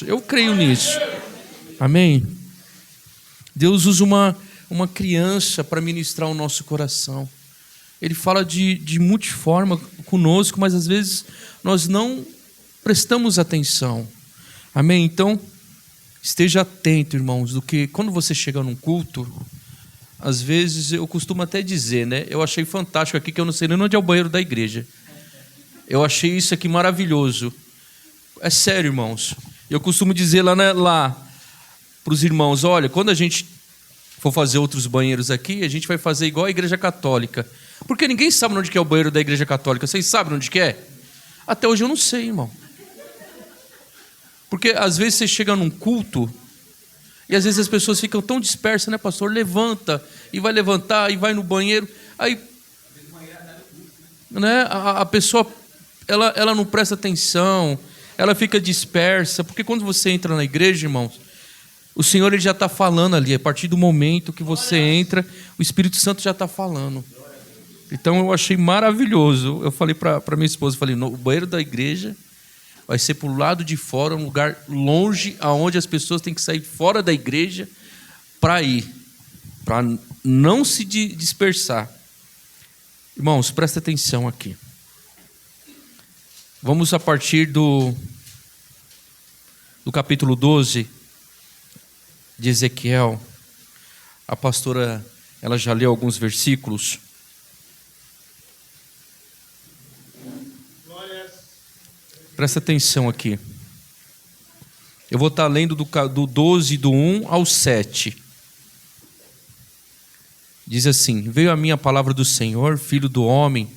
Eu creio nisso. Amém? Deus usa uma criança para ministrar o nosso coração. Ele fala de multiforma conosco, mas às vezes nós não prestamos atenção. Amém? Então, esteja atento, irmãos, do que quando você chega num culto, às vezes eu costumo até dizer, né? Eu achei fantástico aqui, que eu não sei nem onde é o banheiro da igreja. Eu achei isso aqui maravilhoso. É sério, irmãos. Eu costumo dizer lá para os irmãos, olha, quando a gente for fazer outros banheiros aqui, a gente vai fazer igual a igreja católica. Porque ninguém sabe onde que é o banheiro da igreja católica. Vocês sabem onde que é? Até hoje eu não sei, irmão. Porque às vezes você chega num culto e às vezes as pessoas ficam tão dispersas, né, pastor? Levanta e vai levantar e vai no banheiro. Aí, né, a pessoa, ela não presta atenção, ela fica dispersa. Porque quando você entra na igreja, irmãos, o Senhor ele já está falando ali. A partir do momento que você entra, o Espírito Santo já está falando. Então eu achei maravilhoso. Eu falei para minha esposa, falei, no banheiro da igreja vai ser para o lado de fora, um lugar longe, aonde as pessoas têm que sair fora da igreja para ir, para não se dispersar. Irmãos, presta atenção aqui. Vamos a partir do capítulo 12 de Ezequiel. A pastora, ela já leu alguns versículos. Presta atenção aqui. Eu vou estar lendo do 12, do 1 ao 7. Diz assim: Veio a mim a palavra do Senhor, filho do homem,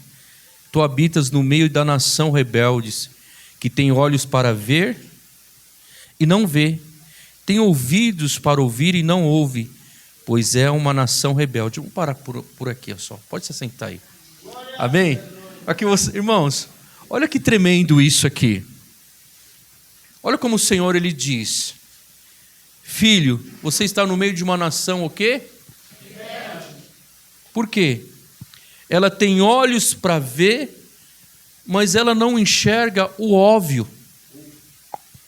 tu habitas no meio da nação rebeldes, que tem olhos para ver e não vê, tem ouvidos para ouvir e não ouve, pois é uma nação rebelde. Vamos parar por aqui, só. Pode se sentar aí. Amém? Aqui irmãos, olha que tremendo isso aqui. Olha como o Senhor ele diz: Filho, você está no meio de uma nação o quê? Por quê? Ela tem olhos para ver, mas ela não enxerga o óbvio.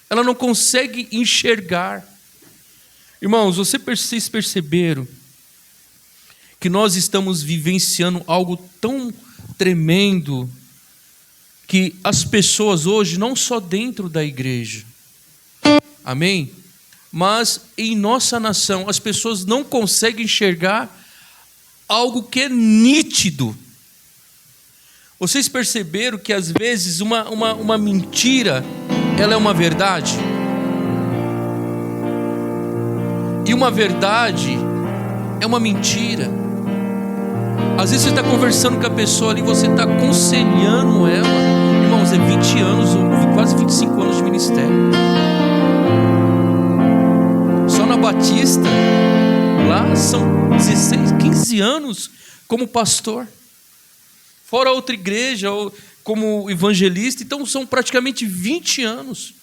Ela não consegue enxergar. Irmãos, vocês perceberam que nós estamos vivenciando algo tão tremendo, que as pessoas hoje, não só dentro da igreja, amém? Mas em nossa nação, as pessoas não conseguem enxergar algo que é nítido. Vocês perceberam que às vezes uma mentira, ela é uma verdade? E uma verdade é uma mentira. Às vezes você está conversando com a pessoa ali, você está aconselhando ela. Irmãos, é 20 anos, quase 25 anos de ministério. Só na Batista, lá são 16, 15 anos como pastor. Fora outra igreja, como evangelista, então são praticamente 20 anos.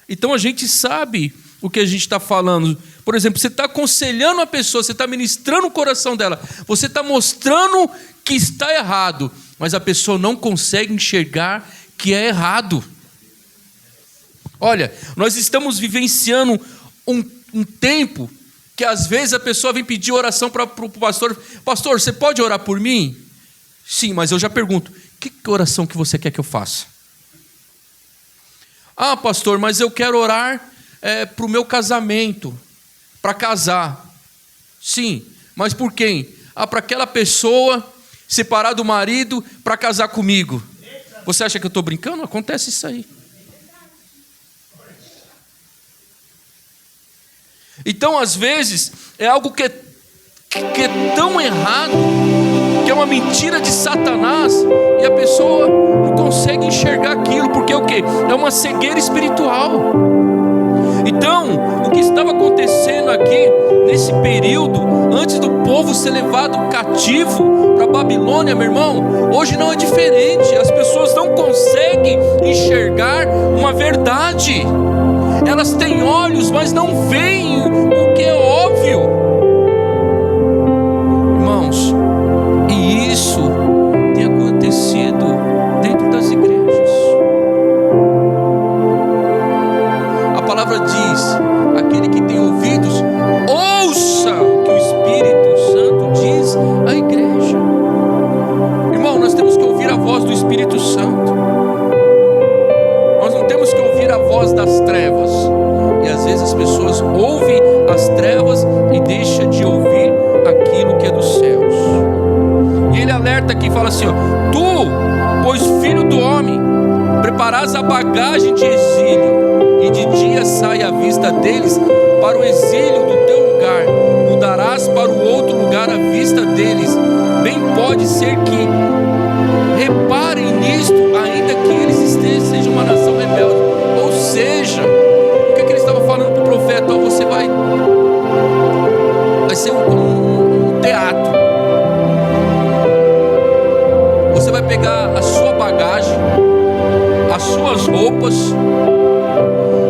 Então a gente sabe o que a gente está falando. Por exemplo, você está aconselhando a pessoa, você está ministrando o coração dela, você está mostrando que está errado, mas a pessoa não consegue enxergar que é errado. Olha, nós estamos vivenciando um tempo que às vezes a pessoa vem pedir oração para o pastor. Pastor, você pode orar por mim? Sim, mas eu já pergunto, que oração que você quer que eu faça? Ah, pastor, mas eu quero orar para o meu casamento, para casar. Sim, mas por quem? Ah, para aquela pessoa separar do marido para casar comigo. Você acha que eu estou brincando? Acontece isso aí. Então, às vezes, é algo que é tão errado, que é uma mentira de Satanás, e a pessoa não consegue enxergar aquilo, porque é o quê? É uma cegueira espiritual. Então, o que estava acontecendo aqui, nesse período, antes do povo ser levado cativo para a Babilônia, meu irmão, hoje não é diferente. As pessoas não conseguem enxergar uma verdade. Elas têm olhos, mas não veem o que é óbvio. Irmãos, e isso tem acontecido dentro das igrejas. A palavra palavra diz: aquele que tem ouvidos, ouça o que o Espírito Santo diz à igreja. Irmão, nós temos que ouvir a voz do Espírito Santo. Nós não temos que ouvir a voz das trevas. E às vezes as pessoas ouvem as trevas e deixam de ouvir aquilo que é dos céus. E ele alerta aqui e fala assim: ó, tu, pois filho do homem, preparás a bagagem de exílio, e de dia sai à vista deles para o exílio do teu lugar, mudarás para o outro lugar à vista deles. Bem pode ser que reparem nisto, ainda que eles sejam uma nação rebelde. Ou seja, o que ele estava falando para o profeta? Ó, você vai ser um teatro. Você vai pegar a sua bagagem, as suas roupas,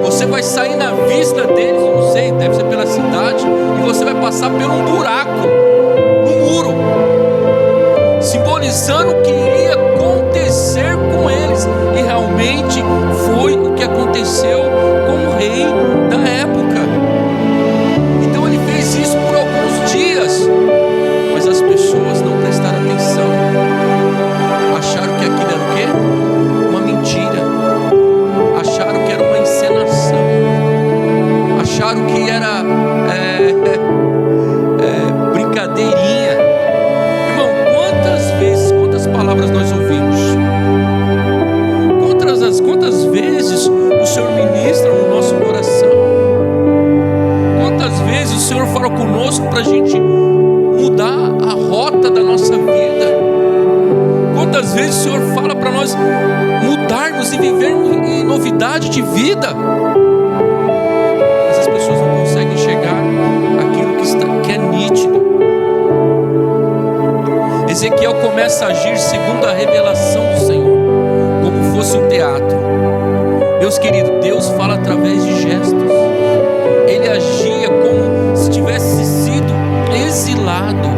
você vai sair na vista deles, não sei, deve ser pela cidade, e você vai passar por um buraco no muro, simbolizando o que iria acontecer com eles. E realmente foi o que aconteceu com o rei da época. Então ele fez isso por alguns dias, mas as pessoas não prestaram atenção, acharam que aquilo era o quê? Uma mentira, acharam que era uma encenação, acharam que era brincadeirinha. Irmão, quantas palavras nós ouvimos? Quantas vezes o Senhor ministra no nosso coração? Quantas vezes o Senhor fala conosco para a gente mudar a rota da nossa vida? Quantas vezes o Senhor fala para nós mudarmos e vivermos em novidade de vida? Mas as pessoas não conseguem enxergar aquilo que é nítido. Ezequiel começa a agir segundo a revelação do Senhor, como fosse um teatro. Meus queridos, Deus fala através de gestos. Ele agia como se tivesse sido exilado,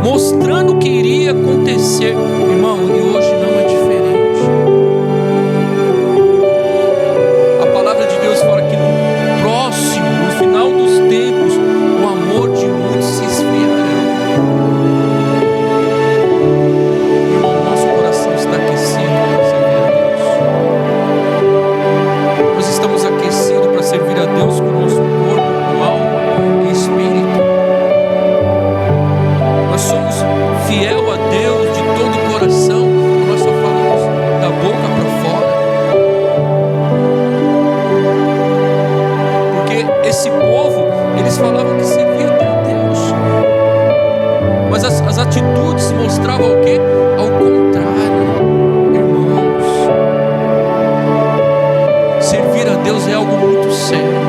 mostrando o que iria acontecer. Irmão, e hoje não é diferente. A palavra de Deus fala que no próximo, no final dos tempos, o amor de muitos se esfriará. Irmão, nosso coração está aquecido para servir a Deus. Nós estamos aquecidos para servir a Deus com o nosso corpo, com alma e espírito. Nós somos fiel a Deus de todo o coração, nós só falamos da boca para fora. Porque esse povo, eles falavam que servia a Deus, mas as atitudes mostravam o quê? Ao contrário. Irmãos, servir a Deus é algo muito sério.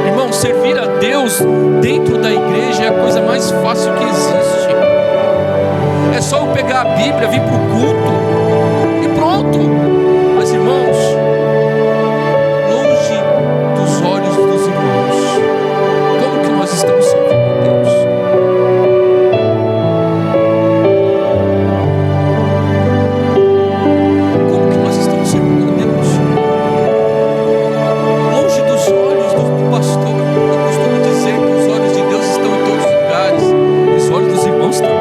Irmão, servir a Deus dentro da igreja é a coisa mais fácil que existe. É só eu pegar a Bíblia, vir para o culto e pronto. Mas irmãos, longe dos olhos dos irmãos, como que nós estamos servindo a Deus? Como que nós estamos servindo a Deus? Longe dos olhos do pastor. Eu costumo dizer que os olhos de Deus estão em todos os lugares, e os olhos dos irmãos também.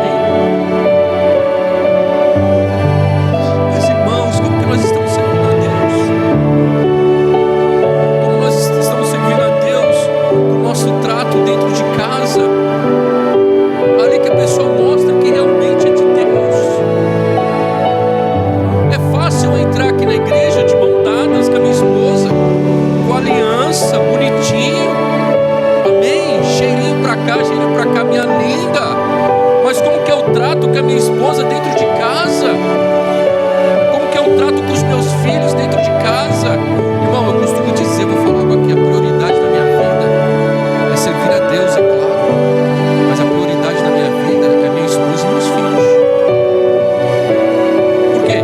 Mas irmãos, como que nós estamos servindo a Deus? Como nós estamos servindo a Deus no nosso trato dentro de casa? Ali que a pessoa mostra que realmente é de Deus. É fácil eu entrar aqui na igreja de mão dadas com a minha esposa, com aliança, bonitinho, amém, cheirinho pra cá, cheirinho pra cá, minha linda. Mas como que eu trato com a minha esposa dentro de casa? Como que eu trato com os meus filhos dentro de casa? Irmão, eu costumo dizer, vou falar algo aqui, a prioridade da minha vida é servir a Deus, é claro, mas a prioridade da minha vida é minha esposa e meus filhos. Por quê?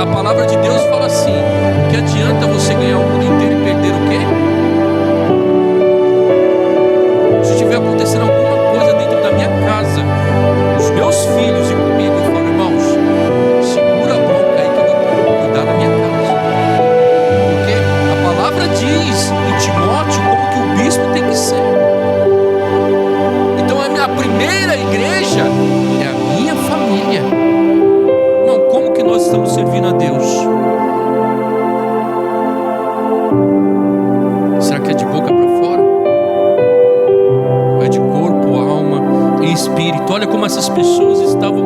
A palavra de Deus fala assim: que adianta você ganhar o mundo inteiro e perder o quê? Se tiver acontecendo alguma coisa dentro da minha casa, os meus filhos e comigo, eu falo, irmão, acontecer. Então a minha primeira igreja é a minha família. Irmão, como que nós estamos servindo a Deus? Será que é de boca para fora? É de corpo, alma e espírito? Olha como essas pessoas estavam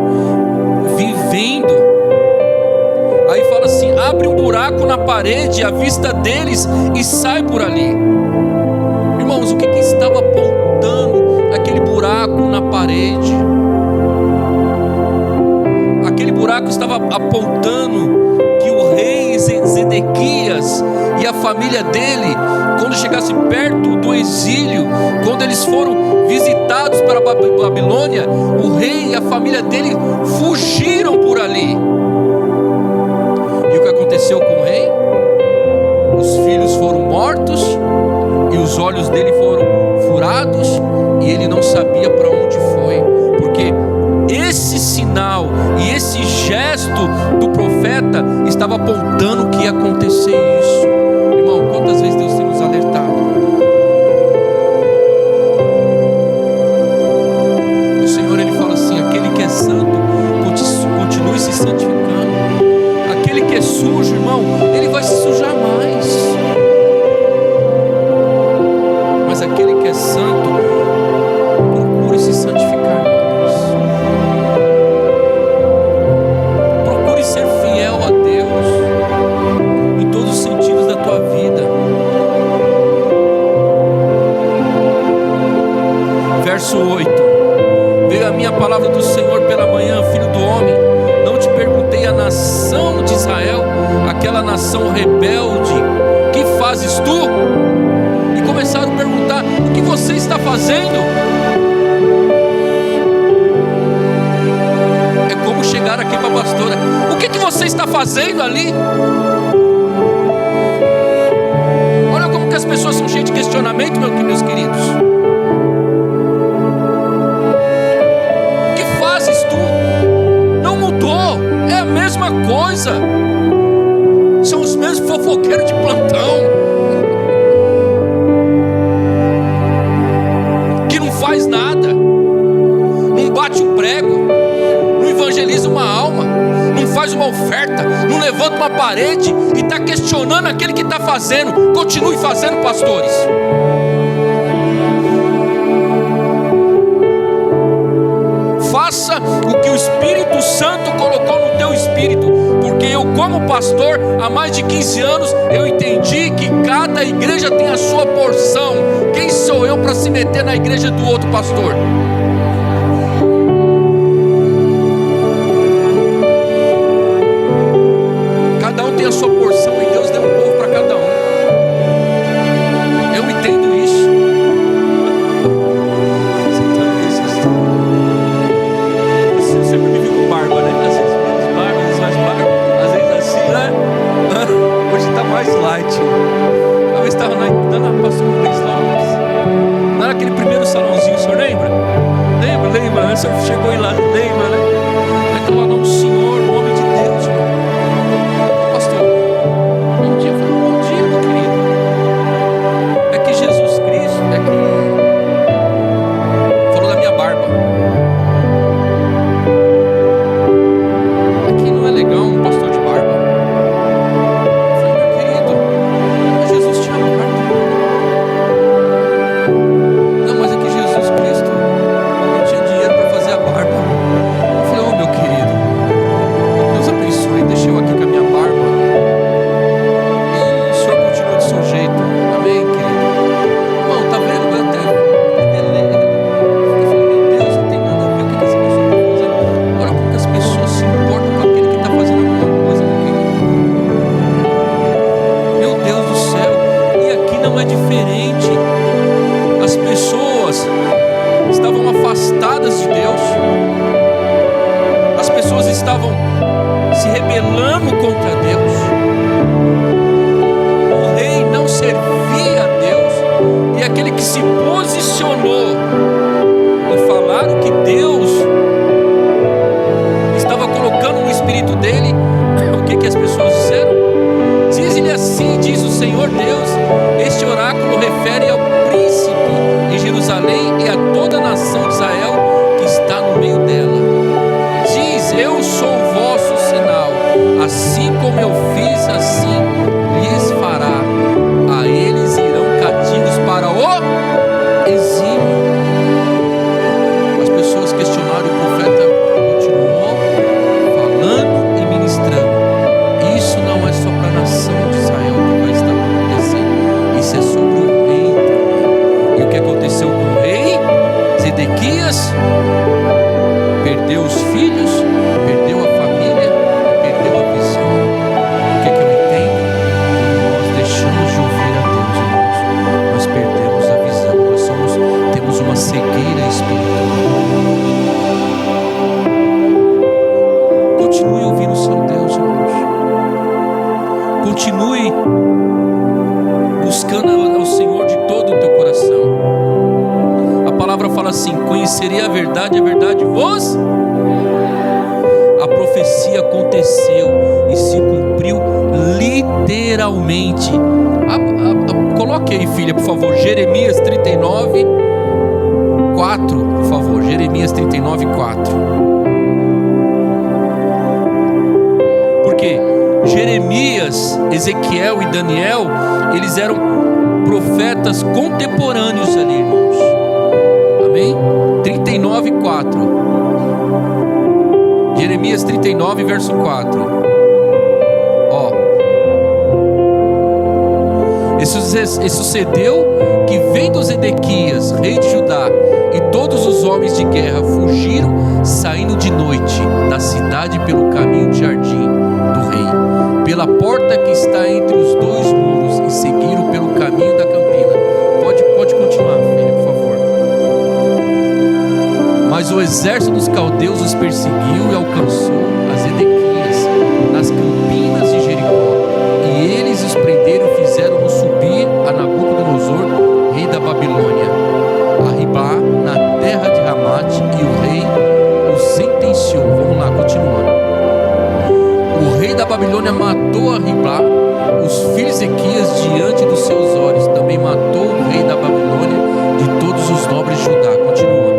vivendo. Aí fala assim: abre um buraco na parede à vista deles e sai por ali. Irmãos, o que estava apontando aquele buraco na parede? Aquele buraco estava apontando que o rei Zedequias e a família dele, quando chegasse perto do exílio, quando eles foram visitados para a Babilônia, o rei e a família dele fugiram por ali. E o que aconteceu com o rei? Os filhos foram mortos e os olhos dele foram furados e ele não sabia para onde foi, porque esse sinal e esse gesto do profeta estava apontando que ia acontecer isso. Irmão, quantas vezes Deus tem nos alertado? O Senhor, Ele fala assim: aquele que é santo, continue se santificando. Aquele que é sujo, irmão, ele vai se sujar mais. Mas aquele que é santo, procure se santificar mais. Procure ser fiel a Deus em todos os sentidos da tua vida. Verso 8: veio a minha palavra do Senhor pela manhã, filho do homem, não te perguntei a nação de Israel, aquela nação rebelde, que fazes tu? E começaram a perguntar: o que você está fazendo? É como chegar aqui para a pastora: o que você está fazendo ali? Olha como que as pessoas são cheias de questionamento, meus queridos. O que fazes tu? Não mudou, é a mesma coisa. São os mesmos fofoqueiros de plantão, que não faz nada, não bate um prego, não evangeliza uma alma, não faz uma oferta, não levanta uma parede e está questionando aquele que está fazendo. Continue fazendo, pastores. Faça o que o Espírito Santo colocou no teu espírito, porque eu, como pastor, há mais de 15 anos, eu entendi que cada igreja tem a sua porção. Quem sou eu para se meter na igreja do outro pastor? Cada um tem a sua porção e Deus deu um povo para cada um. Eu entendo isso. Você sempre me viu com barba, né? Às vezes menos barba, às vezes mais barba, às vezes assim, né? Hoje está mais light. Uma vez estava dando a pastora Luiz Lopes, lá naquele primeiro salãozinho, o senhor lembra? Lembra, né? O senhor chegou aí lá, lembra, né? Aí estava lá um senhor, um homem de Deus, irmão. Pastor, bom dia. Eu falei: bom dia, meu querido. É que Jesus Cristo, falou da minha barba. Aqui não é legal um pastor de barba. Eu falei: meu querido, mas Jesus tinha barba. Não, mas é que Jesus Cristo não tinha dinheiro para fazer a barba. Eu falei: oh, meu querido, Deus abençoe, deixa eu aqui com a minha barba e o senhor continua do seu jeito. Amém, querido? Irmão, tá vendo? Eu até eu falei: meu Deus, não tem nada a ver o que essa pessoa está fazendo. Olha como que as pessoas se importam com aquele que está fazendo alguma coisa, meu querido. Meu Deus do céu. E aqui não é diferente. As pessoas estavam afastadas de Deus. As pessoas estavam se rebelando contra Deus. O rei não servia a Deus. E aquele que se posicionou em falar o que Deus estava colocando no espírito dele, o que as pessoas disseram? Diz-lhe assim, diz o Senhor Deus: este oráculo refere ao príncipe conhecerei a verdade vos... A profecia aconteceu e se cumpriu literalmente. Coloque aí, filha, por favor, Jeremias 39, 4, por favor, Jeremias 39, 4. Porque Jeremias, Ezequiel e Daniel, eles eram profetas contemporâneos ali, irmãos. Amém? 39, 4. Jeremias 39, verso 4. Ó. E sucedeu que, vendo Zedequias, rei de Judá, e todos os homens de guerra fugiram, saindo de noite da cidade pelo caminho de jardim do rei, pela porta que está entre os dois muros, e seguiram pelo caminho da campina. Pode continuar, filha, por favor. Mas o exército dos caldeus os perseguiu e alcançou a Zedequias nas campinas de Jericó. E eles os prenderam e fizeram-no subir a Nabucodonosor, rei da Babilônia, a Ribá, na terra de Ramate, e o rei o sentenciou. Vamos lá, continuando. O rei da Babilônia matou a Ribá, os filhos de Ezequias, diante dos seus olhos. Também matou o rei da Babilônia de todos os nobres de Judá. Continuando.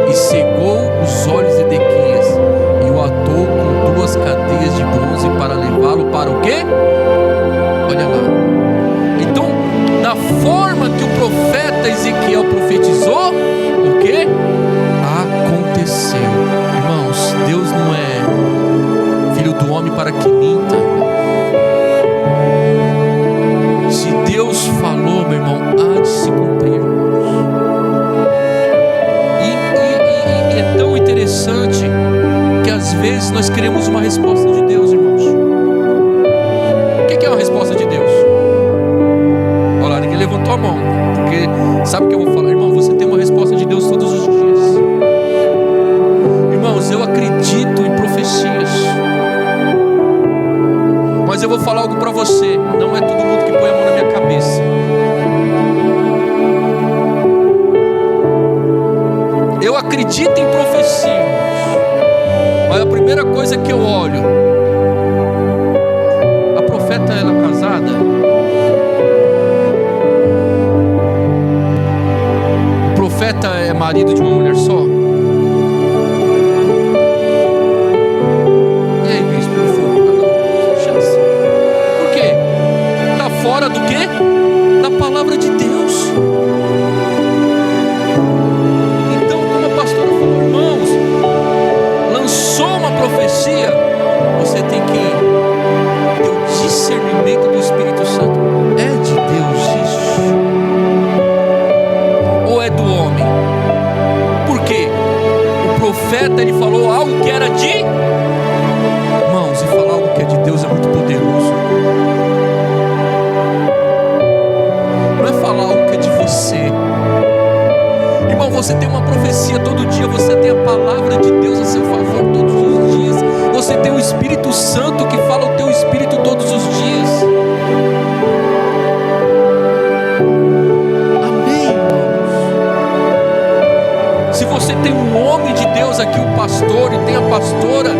E cegou os olhos de Ezequias e o atou com 2 cadeias de bronze para levá-lo para o quê? Olha lá. Então, da forma que o profeta Ezequiel profetizou, o quê? Aconteceu. Irmãos, Deus não é filho do homem para que minta. Se Deus falou, meu irmão, há de se cumprir. E é tão interessante que às vezes nós queremos uma resposta de Deus, irmãos. O que é uma resposta de Deus? Olha lá, ninguém levantou a mão, porque sabe o que eu vou falar? Irmão, você tem uma resposta de Deus todos os dias. Irmãos, eu acredito em profecias, mas eu vou falar algo para você. Não é todo mundo que põe a mão na minha cabeça. Eu acredito em profecias, mas a primeira coisa que eu olho, a profeta, ela é casada? O profeta é marido de uma mulher só? E aí, bispo, no fogo? Não, chance. Por quê? Está fora do quê? Da palavra de Deus. Profecia, você tem que ter o discernimento do Espírito Santo. É de Deus isso? Ou é do homem? Por quê? O profeta, ele falou algo que era de... Irmãos, e falar algo que é de Deus é muito poderoso. Não é falar algo que é de você. Irmão, você tem uma profecia todo dia, você tem a palavra de Deus a seu favor todos os dias, você tem o Espírito Santo que fala o teu espírito todos os dias. Amém, irmãos? Se você tem um homem de Deus aqui, um pastor, e tem a pastora,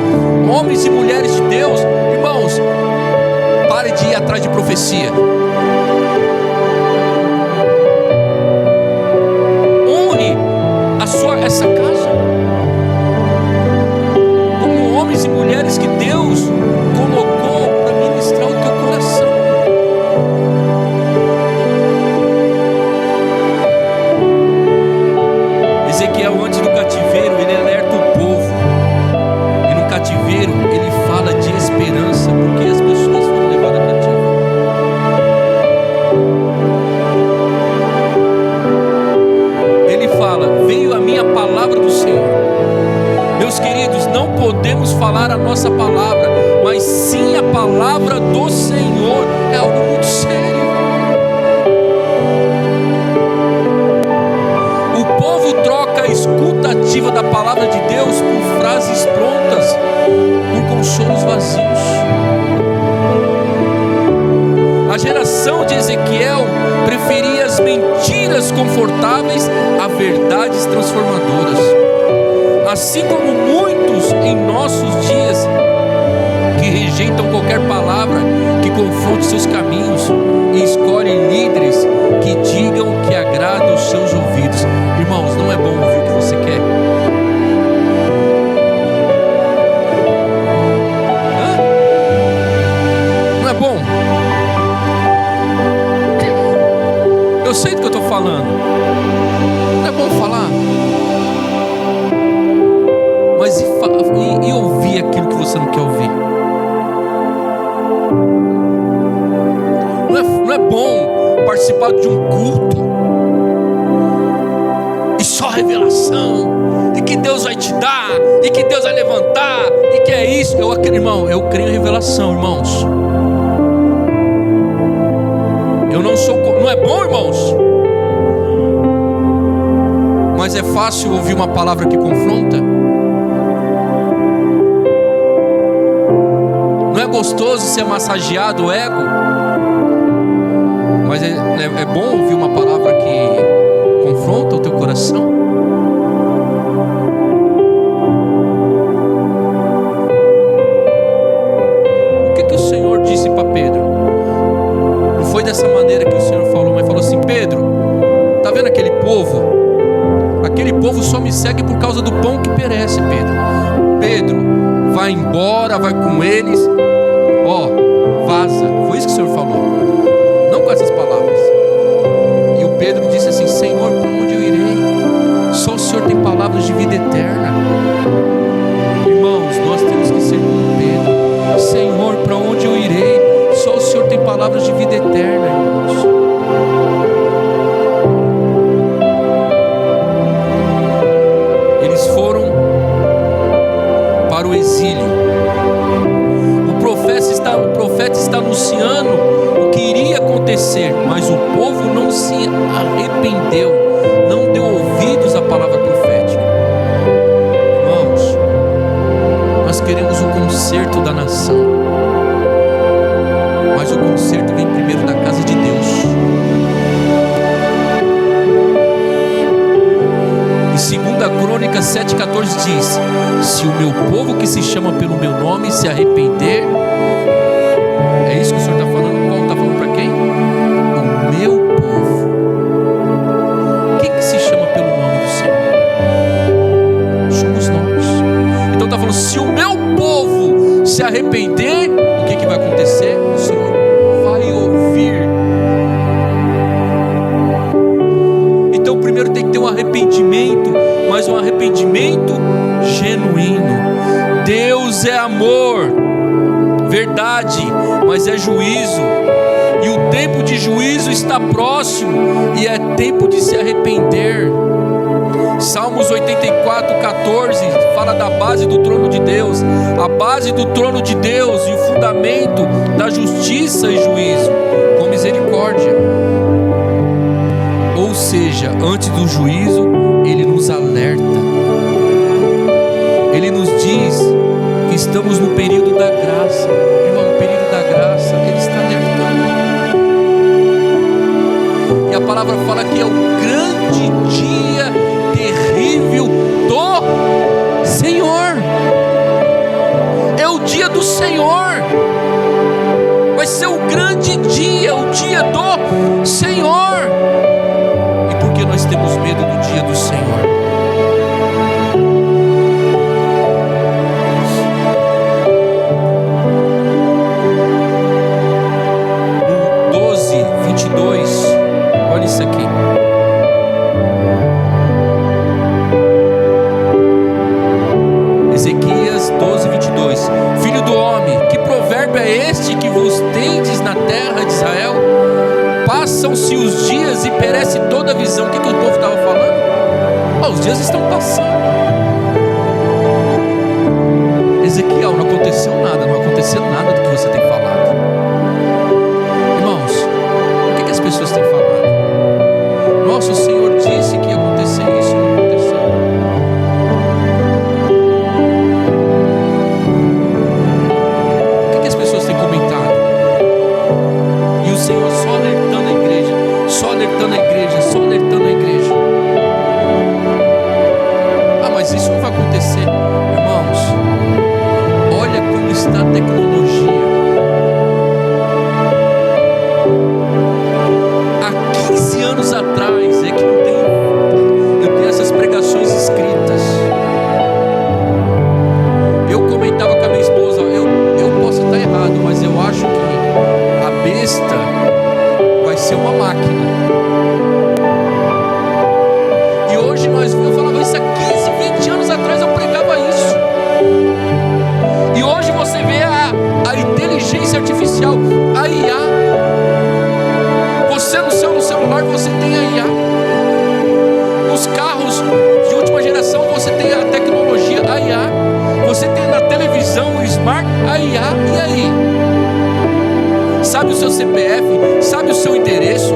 homens e mulheres de Deus, irmãos, pare de ir atrás de profecia. Essa casa como homens e mulheres que Deus colocou para ministrar o teu coração. Ezequiel, antes do cativeiro, ele alerta o povo, e no cativeiro ele fala de esperança, porque as pessoas foram levadas cativas. Ele fala: veio a minha palavra do Senhor. Meus queridos, não podemos falar a nossa palavra, mas sim a palavra do Senhor. É algo muito sério. O povo troca a escuta ativa da palavra de Deus por frases prontas, por consolos vazios. A geração de Ezequiel preferia as mentiras curas confortáveis a verdades transformadoras. Assim como muitos em nossos dias que rejeitam qualquer palavra que confronte seus caminhos e escolhem líderes que digam que agrada aos seus ouvidos. Irmãos, não é bom ouvir o que você quer? Não é bom? Eu sei do que eu estou falando. Não é bom falar? Mas e ouvir aquilo que você não quer ouvir? Não é bom participar de um culto e só revelação, e que Deus vai te dar, e que Deus vai levantar, e que é isso. Irmão, eu creio em revelação, irmãos. Eu não sou. Não é bom, irmãos? Mas é fácil ouvir uma palavra que confronta? Não é gostoso ser massageado o ego? Mas é bom ouvir uma palavra que confronta o teu coração? O que o Senhor disse para Pedro? Não foi dessa maneira que o Senhor falou, mas falou assim: Pedro, tá vendo aquele povo? Aquele povo só me segue por causa do pão que perece, Pedro. Pedro, vai embora, vai com eles. Vaza. Foi isso que o Senhor falou. Não com essas palavras. E o Pedro disse assim: Senhor, para onde eu irei? Só o Senhor tem palavras de vida eterna. Irmãos, nós temos que ser como Pedro. Senhor, para onde eu irei? Só o Senhor tem palavras de vida eterna, irmãos. Eles foram para o exílio. O profeta está anunciando o que iria acontecer, mas o povo não se arrependeu, não deu ouvidos à palavra profética. Irmãos, nós queremos o conserto da nação, mas o conserto vem primeiro da casa de Deus. Em 2 Crônicas 7,14 diz: se o meu povo que se chama pelo meu nome se arrepender. É isso que o Senhor está falando? Paulo está falando para quem? O meu povo. Quem que se chama pelo nome do Senhor? Somos nós. Então está falando: se o meu povo se arrepender, o que vai acontecer? O Senhor vai ouvir. Então primeiro tem que ter um arrependimento, mas um arrependimento genuíno. Deus é amor, verdade, mas é juízo, e o tempo de juízo está próximo, e é tempo de se arrepender. Salmos 84:14 fala da base do trono de Deus, a base do trono de Deus e o fundamento da justiça e juízo, com misericórdia. Ou seja, antes do juízo, Ele nos alerta, Ele nos diz que estamos no período da graça. Irmão, no período da graça, Ele está alertando. E a palavra fala que é o grande dia terrível do Senhor. É o dia do Senhor. Vai ser o grande dia, o dia do Senhor. E por que nós temos medo do dia do Senhor? Olha isso aqui. Ezequias 12:22. Filho do homem, que provérbio é este que vos tendes na terra de Israel? Passam-se os dias e perece toda a visão. O que o povo estava falando? Os dias estão passando. Ezequiel, não aconteceu nada, não aconteceu nada do que você tem falado. Irmãos, o que as pessoas têm falado? Nossa, o Senhor disse que ia acontecer isso, não aconteceu. O que as pessoas têm comentado? E o Senhor só alertando a igreja, só alertando a igreja. Ah, mas isso não vai acontecer. Irmãos, olha como está a tecnologia. Há 15 anos atrás é que eu tenho essas pregações escritas. Eu comentava com a minha esposa, eu posso estar errado, mas eu acho que a besta vai ser uma máquina. E hoje eu falava isso há 15, 20 anos atrás, eu pregava isso. E hoje você vê a inteligência artificial, a IA. Você no seu celular, você tem a IA. Nos carros de última geração, você tem a tecnologia, a IA. Você tem na televisão, o smart, a IA. E aí? Sabe o seu CPF? Sabe o seu endereço?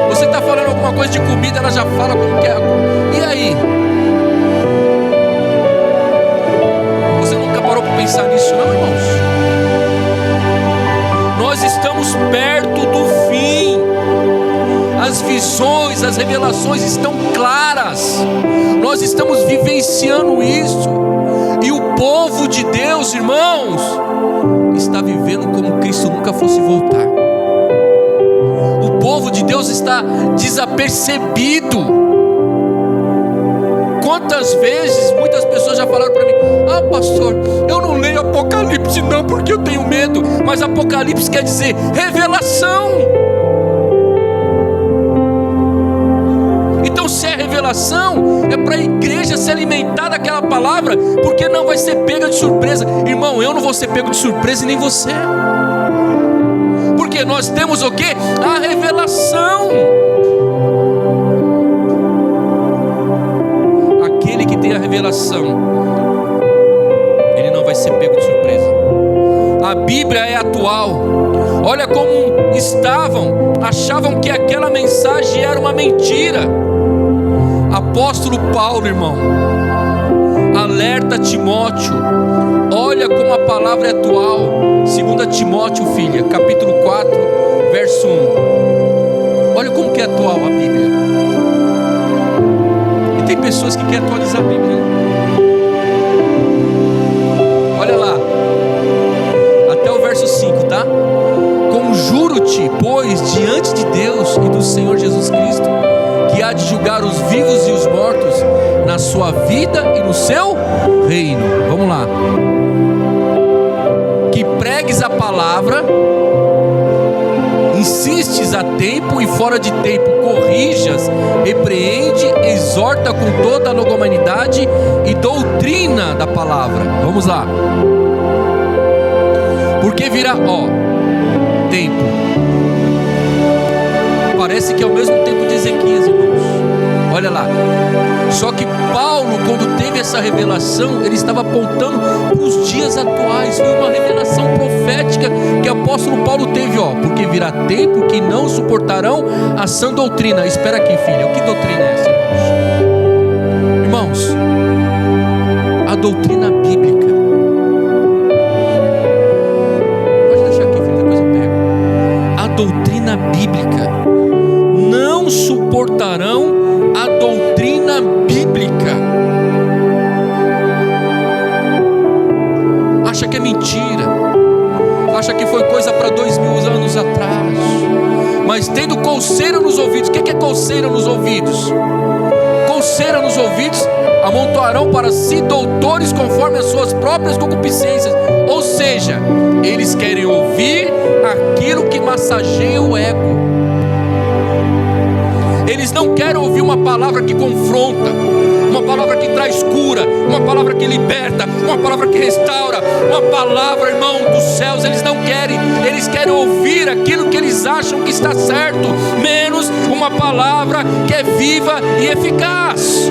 Você está falando alguma coisa de comida, ela já fala como que é. E aí? Você nunca parou para pensar nisso, não, irmãos? Nós estamos perto do fim. As visões, as revelações estão claras. Nós estamos vivenciando isso. E o povo de Deus, irmãos, está vivendo como Cristo nunca fosse voltar. O povo de Deus está desapercebido. Quantas vezes muitas pessoas já falaram para mim: ah, pastor, eu não leio Apocalipse não, porque eu tenho medo. Mas Apocalipse quer dizer revelação. Então, se é revelação, é para a igreja se alimentar daquela palavra, porque não vai ser pega de surpresa. Irmão, eu não vou ser pego de surpresa e nem você, porque nós temos o quê? A revelação. Aquele que tem a revelação, ele não vai ser pego de surpresa. A Bíblia é atual. Olha como achavam que aquela mensagem era uma mentira. Apóstolo Paulo, irmão, alerta Timóteo. Olha como a palavra é atual. 2 Timóteo, filha, capítulo 4, verso 1. Olha como que é atual a Bíblia. E tem pessoas que querem atualizar a Bíblia, né? Olha lá, até o verso 5, tá? Conjuro-te, pois, diante de Deus e do Senhor Jesus Cristo, que há de julgar os vivos e os mortos na sua vida e no seu reino. Vamos lá. Que pregues a palavra, insistes a tempo e fora de tempo, corrijas, repreende, exorta com toda a longanimidade e doutrina da palavra. Vamos lá. Porque virá, tempo. Parece que é o mesmo tempo de Ezequias, irmãos. Olha lá. Só que Paulo, quando teve essa revelação, ele estava apontando para os dias atuais. Foi uma revelação profética que o apóstolo Paulo teve, porque virá tempo que não suportarão a sã doutrina. Espera aqui, filha, que doutrina é essa, irmãos? Irmãos, a doutrina bíblica. Pode deixar aqui, filha, depois eu pego. A doutrina bíblica. Não suportarão a doutrina bíblica. Acha que é mentira, acha que foi coisa para 2000 anos atrás, mas tendo coceira nos ouvidos. O que é coceira nos ouvidos? Coceira nos ouvidos, amontoarão para si doutores conforme as suas próprias concupiscências. Ou seja, eles querem ouvir aquilo que massageia o ego. Eles não querem ouvir uma palavra que confronta, uma palavra que traz cura, uma palavra que liberta, uma palavra que restaura, uma palavra, irmão, dos céus. Eles não querem, eles querem ouvir aquilo que eles acham que está certo, menos uma palavra que é viva e eficaz.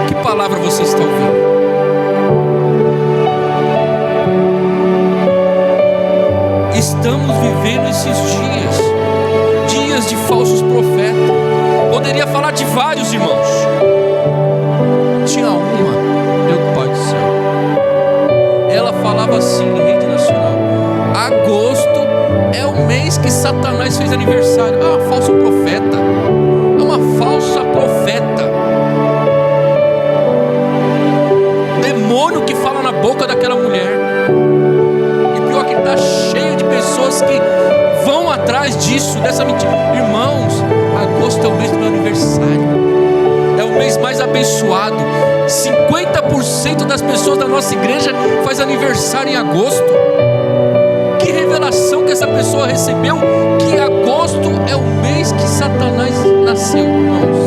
Que palavra você está ouvindo? Estamos vivendo esses dias de falsos profetas. Poderia falar de vários, irmãos. Tinha uma, meu Pai do céu, ela falava assim em rede nacional: agosto é o mês que Satanás fez aniversário. Ah, falso profeta. É uma falsa profeta. Demônio que fala na boca daquela mulher. E pior que está cheio de pessoas que vão atrás disso, dessa mentira. Irmãos, agosto é o mês do meu aniversário. É o mês mais abençoado. 50% das pessoas da nossa igreja faz aniversário em agosto. Que revelação que essa pessoa recebeu, que agosto é o mês que Satanás nasceu, irmãos.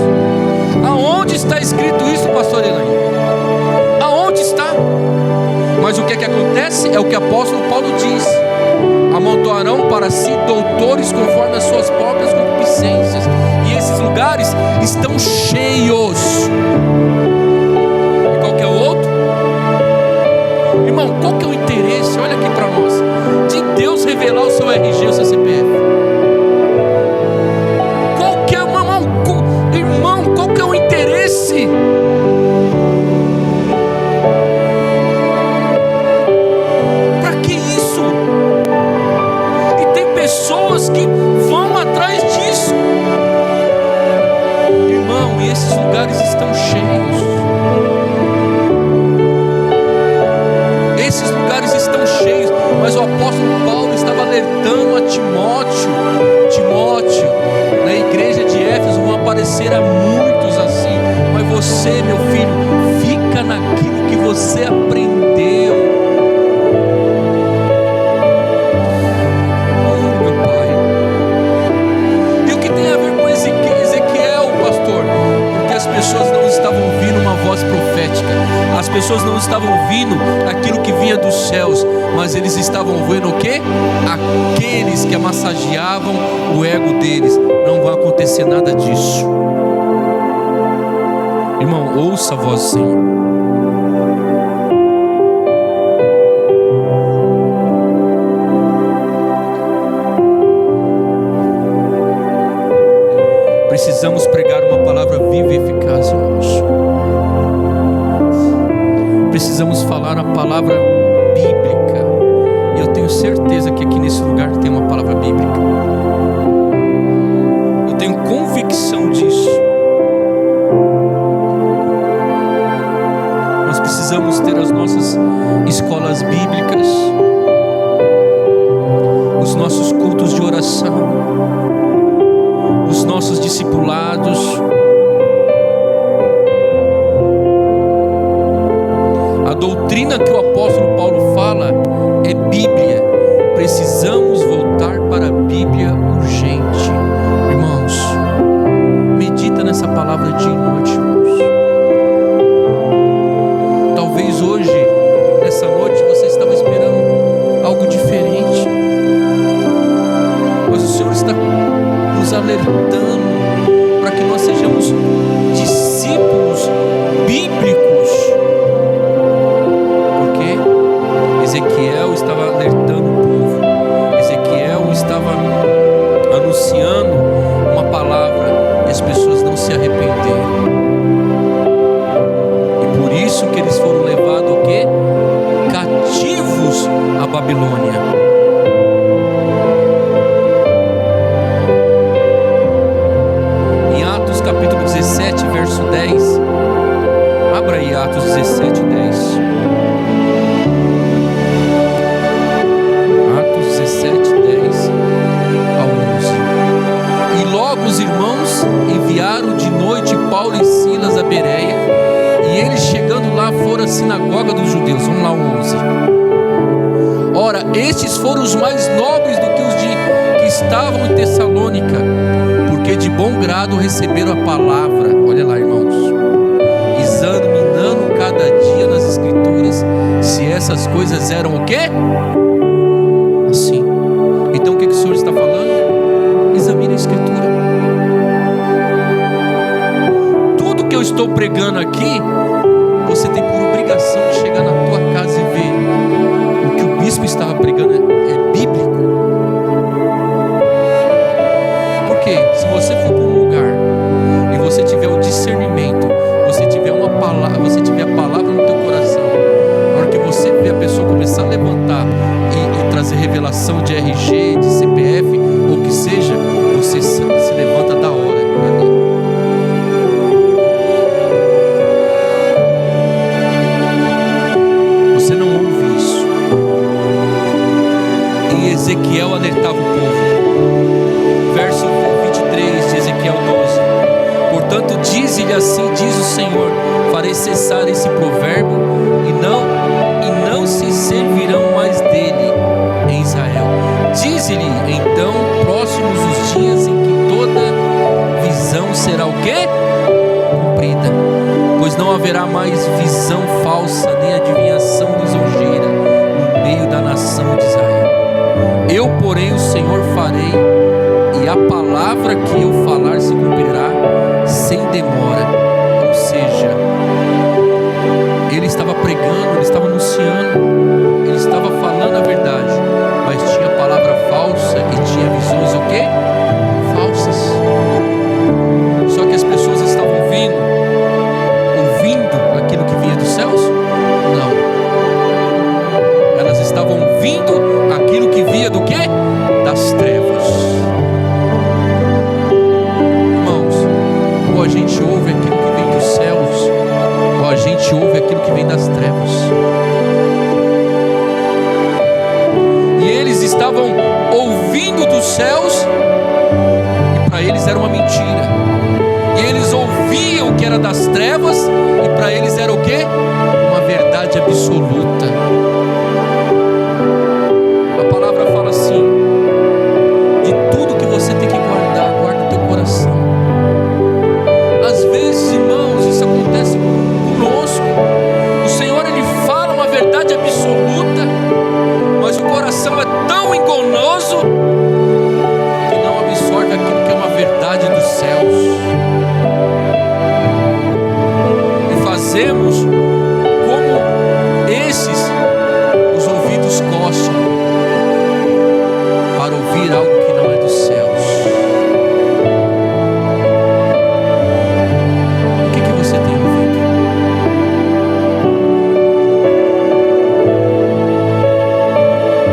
Aonde está escrito isso, pastor Elaine? Aonde está? Mas o que é que acontece? É o que o apóstolo Paulo diz: amontoarão para si doutores conforme as suas próprias concupiscências. E esses lugares estão cheios. E qual que é o outro? Irmão, qual que é o interesse? Olha aqui para nós. De Deus revelar o seu RG, o seu CPF. Qual que é, irmão, qual que é o interesse? Para que isso? E tem pessoas que vão atrás disso. Irmão, e esses lugares estão cheios. Esses lugares estão cheios. Mas o apóstolo Paulo estava alertando a Timóteo, na igreja de Éfeso vão aparecer a muitos assim. Mas você, meu filho, fica naquilo que você aprendeu. Oh, meu pai. E o que tem a ver com Ezequiel, pastor? Porque as pessoas não estavam ouvindo uma voz profética. As pessoas não estavam ouvindo aquilo que vinha dos céus, mas eles estavam vendo o quê? Aqueles que massageavam o ego deles. Não vai acontecer nada disso. Irmão, ouça a voz do Senhor. Precisamos pregar uma palavra viva e eficaz, irmãos. Precisamos falar a palavra bíblica. E eu tenho certeza que aqui nesse lugar tem uma palavra bíblica. Eu tenho convicção disso. Nós precisamos ter as nossas escolas bíblicas, os nossos cultos de oração, os nossos discipulados. A doutrina que o apóstolo Paulo fala é Bíblia. Precisamos voltar para a Bíblia urgente. Irmãos, medita nessa palavra dia e noite, irmãos. Talvez hoje, nessa noite, você estava esperando algo diferente, mas o Senhor está nos alertando para que nós sejamos discípulos bíblicos. Ezequiel estava alertando o povo. Ezequiel estava anunciando uma palavra e as pessoas não se arrependeram. E por isso que eles foram levados o quê? Cativos à Babilônia. Em Atos capítulo 17, verso 10. Abra aí Atos 17, 10. 10 ao 11. E logo os irmãos enviaram de noite Paulo e Silas a Bereia, e eles chegando lá foram à sinagoga dos judeus. Vamos lá, o 11. Ora, estes foram os mais nobres do que os que estavam em Tessalônica, porque de bom grado receberam a palavra. Olha lá, irmãos, examinando cada dia nas escrituras se essas coisas eram o quê? Assim. Então o que o Senhor está falando? Examine a escritura. Tudo que eu estou pregando aqui, você tem por obrigação de chegar na tua casa e ver o que o bispo estava pregando é bíblico. Porque se você for para um lugar e você tiver o discernimento, você tiver uma palavra, você tiver a palavra no teu coração, na hora que você vê a pessoa começar a levantar e trazer revelação de RG, de CPF, alertava o povo. Verso 23 de Ezequiel 12. Portanto, dize-lhe assim, diz o Senhor: farei cessar esse provérbio e não se servirão mais dele em Israel. Dize-lhe então, próximos os dias em que toda visão será o quê? Cumprida. Pois não haverá mais visão falsa, nem adivinhação lisonjeira no meio da nação de Israel. Eu, porém, o Senhor farei, e a palavra que eu falar se cumprirá sem demora. Ou seja, ele estava pregando, ele estava anunciando, ele estava falando a verdade, mas tinha palavra falsa e tinha visões o quê? Falsas. Só que as pessoas estavam ouvindo aquilo que vinha dos céus? Não. Elas estavam ouvindo aquilo que vinha do quê? Das trevas. Irmãos, ou a gente ouve aquilo que vem dos céus, ou a gente ouve aquilo que vem das trevas. E eles estavam ouvindo dos céus, e para eles era uma mentira. E eles ouviam o que era das trevas, e para eles era o quê? Uma verdade absoluta. A palavra fala assim: de tudo que você tem que guardar, guarda o teu coração. Às vezes, irmãos, isso acontece conosco. O Senhor, ele fala uma verdade absoluta, mas o coração é tão enganoso que não absorve aquilo que é uma verdade dos céus. Fazemos como esses, os ouvidos coçam para ouvir algo que não é dos céus. O que você tem ouvido?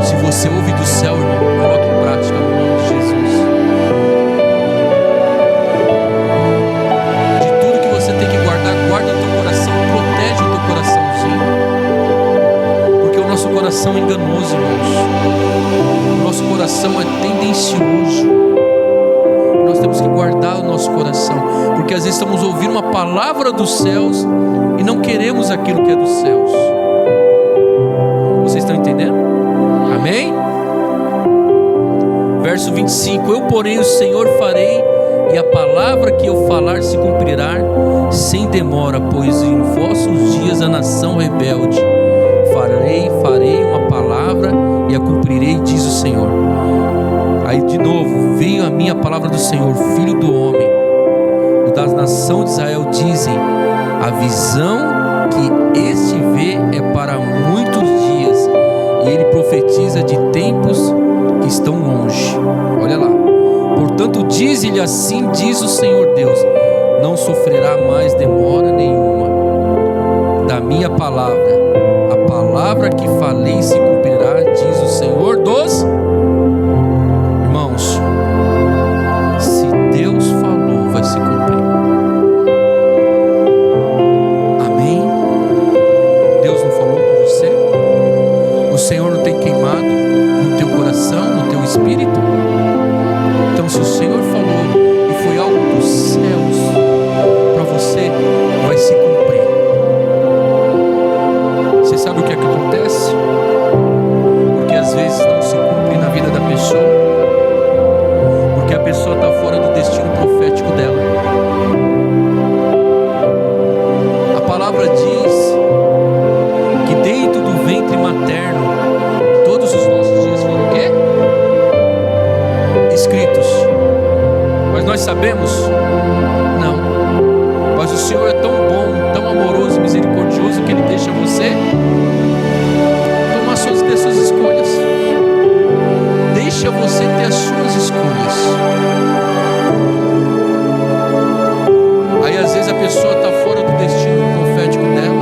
Se você ouve do céu, irmão, coloque em prática no nome de Jesus. De tudo que você tem que guardar, guarda o teu coração, protege o teu coraçãozinho, porque o nosso coração é enganoso, irmãos. O nosso coração é tendencioso. Nós temos que guardar o nosso coração, porque às vezes estamos ouvindo uma palavra dos céus e não queremos aquilo que é dos céus. Vocês estão entendendo? Amém? Verso 25: eu, porém, o Senhor farei, e a palavra que eu falar se cumprirá sem demora, pois em vossos dias a nação rebelde farei uma palavra e a cumprirei, diz o Senhor. Aí de novo veio a minha palavra do Senhor: filho do homem, o da nação de Israel dizem: a visão que este vê é para muitos dias, e ele profetiza de tempos que estão longe. Olha lá. Portanto, diz-lhe assim, diz o Senhor Deus: não sofrerá mais demora nenhuma da minha palavra. A palavra que falei se cumprirá, diz o Senhor dos... Irmãos, se Deus falou, vai se cumprir. Amém? Deus não falou com você? O Senhor não tem queimado no teu coração, no teu espírito? Então, se o Senhor falou e foi algo dos céus para você, vai se cumprir. Você sabe o que é que acontece? Porque às vezes não se cumpre na vida da pessoa, porque a pessoa está fora do destino profético dela. A palavra diz que dentro do ventre materno todos os nossos dias foram o quê? Escritos. Mas nós sabemos? Não. Mas o Senhor é tão bom, tão amoroso e misericordioso que Ele deixa você tomar ter suas escolhas. Deixa você ter as suas escolhas. Aí às vezes a pessoa está fora do destino profético dela,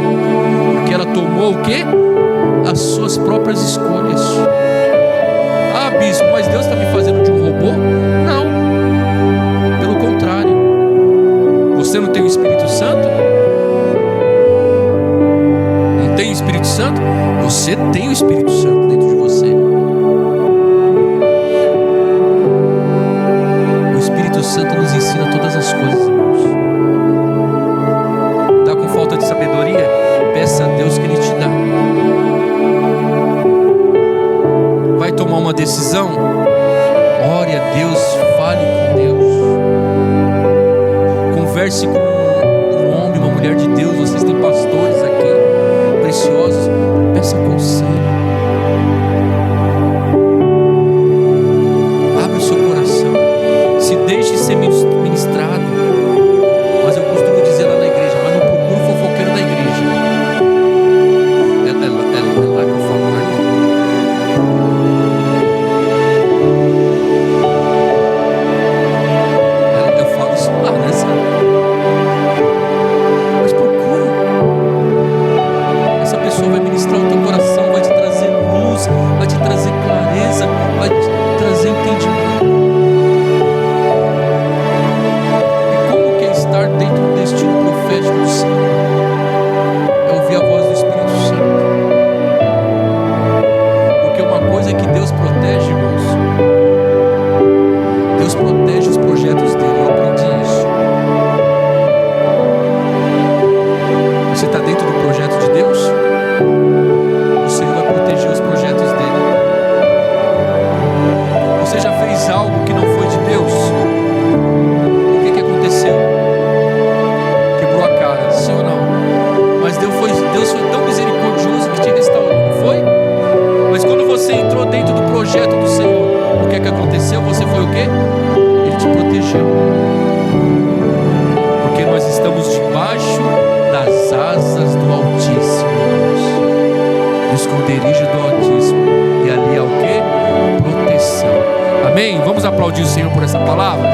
porque ela tomou o quê? As suas próprias escolhas. Ah, bispo, mas Deus está me fazendo de um robô? Não. Pelo contrário. Você não tem o Espírito Santo? Não tem o Espírito Santo? Você tem o Espírito Santo dentro de você. converse com um homem, uma mulher de Deus. Vocês têm pastores aqui preciosos. Peça conselho. Abre o seu coração. Se deixe ser ministrado. Mas eu costumo dizer lá na igreja, mas não procure o fofoqueiro da igreja. É lá que eu falo, tá, irmão? Eu falo isso lá, né, sabe? Mas procura. Essa pessoa vai ministrar o teu coração, vai te trazer luz, vai te trazer clareza, vai te trazer entendimento. E como que é estar dentro do destino profético do Senhor? É ouvir a voz do Espírito Santo. Porque uma coisa é que Deus protege, irmãos. Deus protege os projetos dele. Eu aprendi isso. Você está dentro do projeto de Deus? O Senhor vai proteger os projetos dele. Você já fez algo que não foi de Deus? O que aconteceu? Quebrou a cara, sim ou não? Mas Deus foi tão misericordioso que te restaurou, não foi? Mas quando você entrou dentro do projeto do Senhor, o que aconteceu? Você foi o quê? Ele te protegeu. Porque nós estamos debaixo das asas do Altíssimo, no esconderijo do Altíssimo. E ali é o quê? Proteção. Amém? Vamos aplaudir o Senhor por essa palavra?